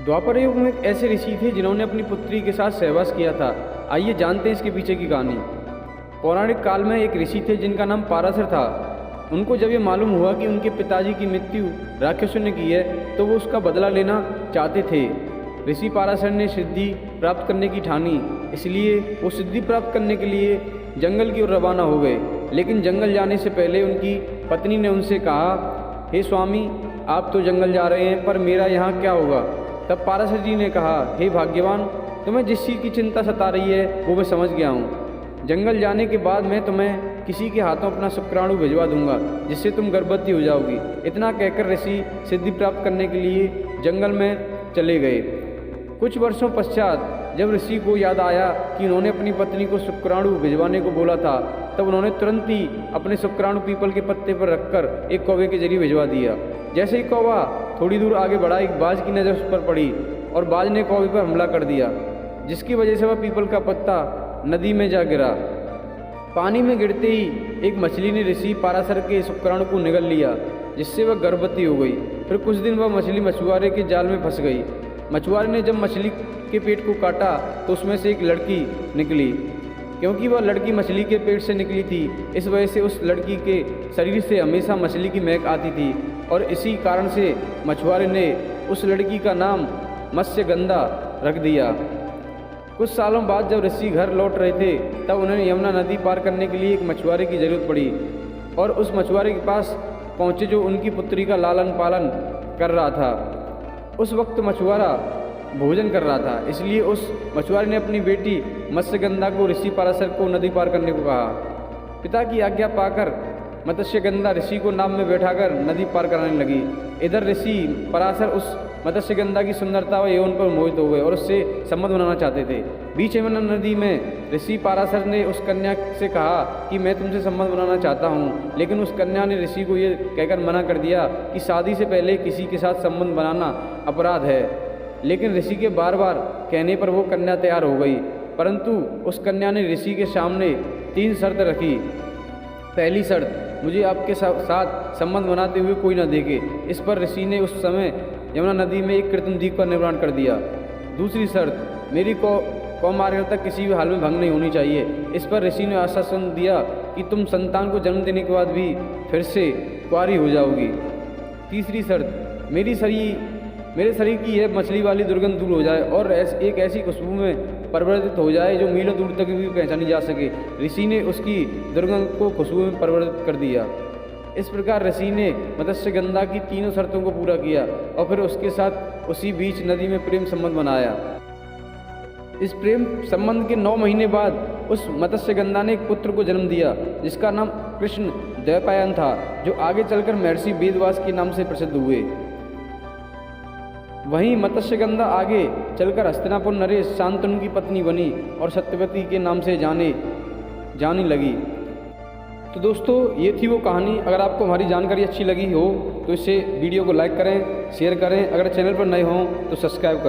द्वापर युग में एक ऐसे ऋषि थे जिन्होंने अपनी पुत्री के साथ सहवास किया था। आइए जानते हैं इसके पीछे की कहानी। पौराणिक काल में एक ऋषि थे जिनका नाम पाराशर था। उनको जब ये मालूम हुआ कि उनके पिताजी की मृत्यु राक्षसों ने की है तो वो उसका बदला लेना चाहते थे। ऋषि पाराशर ने सिद्धि प्राप्त करने की ठानी, इसलिए वो सिद्धि प्राप्त करने के लिए जंगल की ओर रवाना हो गए। लेकिन जंगल जाने से पहले उनकी पत्नी ने उनसे कहा, हे स्वामी, आप तो जंगल जा रहे हैं पर मेरा यहाँ क्या होगा। तब पाराशर जी ने कहा, हे भाग्यवान, तुम्हें जिस चीज़ की चिंता सता रही है वो मैं समझ गया हूँ। जंगल जाने के बाद मैं तुम्हें किसी के हाथों अपना शुक्राणु भिजवा दूंगा जिससे तुम गर्भवती हो जाओगी। इतना कहकर ऋषि सिद्धि प्राप्त करने के लिए जंगल में चले गए। कुछ वर्षों पश्चात जब ऋषि को याद आया कि उन्होंने अपनी पत्नी को शुक्राणु भिजवाने को बोला था, तब उन्होंने तुरंत ही अपने शुक्राणु पीपल के पत्ते पर रखकर एक कौवे के जरिए भिजवा दिया। जैसे ही कौवा थोड़ी दूर आगे बढ़ा, एक बाज की नज़र उस पर पड़ी और बाज ने कौवे पर हमला कर दिया, जिसकी वजह से वह पीपल का पत्ता नदी में जा गिरा। पानी में गिरते ही एक मछली ने ऋषि पाराशर के शुक्राणु को निगल लिया, जिससे वह गर्भवती हो गई। फिर कुछ दिन वह मछली मछुआरे के जाल में फंस गई। मछुआरे ने जब मछली के पेट को काटा तो उसमें से एक लड़की निकली। क्योंकि वह लड़की मछली के पेट से निकली थी, इस वजह से उस लड़की के शरीर से हमेशा मछली की महक आती थी और इसी कारण से मछुआरे ने उस लड़की का नाम मत्स्यगंधा रख दिया। कुछ सालों बाद जब ऋषि घर लौट रहे थे तब उन्हें यमुना नदी पार करने के लिए एक मछुआरे की ज़रूरत पड़ी और उस मछुआरे के पास पहुँचे जो उनकी पुत्री का लालन पालन कर रहा था। उस वक्त मछुआरा भोजन कर रहा था, इसलिए उस मछुआरे ने अपनी बेटी मत्स्यगंधा को ऋषि पाराशर को नदी पार करने को कहा। पिता की आज्ञा पाकर मत्स्यगंधा ऋषि को नाव में बैठाकर नदी पार कराने लगी। इधर ऋषि पराशर उस मत्स्यगंधा की सुंदरता व यौवन पर मोहित हो गए और उससे संबंध बनाना चाहते थे। बीच यमुना नदी में ऋषि पाराशर ने उस कन्या से कहा कि मैं तुमसे संबंध बनाना चाहता हूँ, लेकिन उस कन्या ने ऋषि को ये कहकर मना कर दिया कि शादी से पहले किसी के साथ संबंध बनाना अपराध है। लेकिन ऋषि के बार बार कहने पर वो कन्या तैयार हो गई, परंतु उस कन्या ने ऋषि के सामने 3 शर्त रखी। पहली शर्त, मुझे आपके साथ संबंध बनाते हुए कोई न देखे। इस पर ऋषि ने उस समय यमुना नदी में एक कृत्रिम द्वीप का निर्माण कर दिया। दूसरी शर्त, मेरी कौमार्यता किसी भी हाल में भंग नहीं होनी चाहिए। इस पर ऋषि ने आश्वासन दिया कि तुम संतान को जन्म देने के बाद भी फिर से कुंवारी हो जाओगी। तीसरी शर्त, मेरे शरीर की यह मछली वाली दुर्गंध दूर हो जाए और एक ऐसी खुशबू में परिवर्तित हो जाए जो मीलों दूर तक भी पहचानी जा सके। ऋषि ने उसकी दुर्गंध को खुशबू में परिवर्तित कर दिया। इस प्रकार ऋषि ने मत्स्यगंधा की तीनों शर्तों को पूरा किया और फिर उसके साथ उसी बीच नदी में प्रेम संबंध बनाया। इस प्रेम संबंध के 9 महीने बाद उस मत्स्यगंधा ने एक पुत्र को जन्म दिया जिसका नाम कृष्ण द्वैपायन था, जो आगे चलकर महर्षि वेदव्यास के नाम से प्रसिद्ध हुए। वहीं मत्स्यगंधा आगे चलकर हस्तिनापुर नरेश शांतनु की पत्नी बनी और सत्यवती के नाम से जानी लगी। तो दोस्तों, ये थी वो कहानी। अगर आपको हमारी जानकारी अच्छी लगी हो तो इसे वीडियो को लाइक करें, शेयर करें। अगर चैनल पर नए हों तो सब्सक्राइब करें।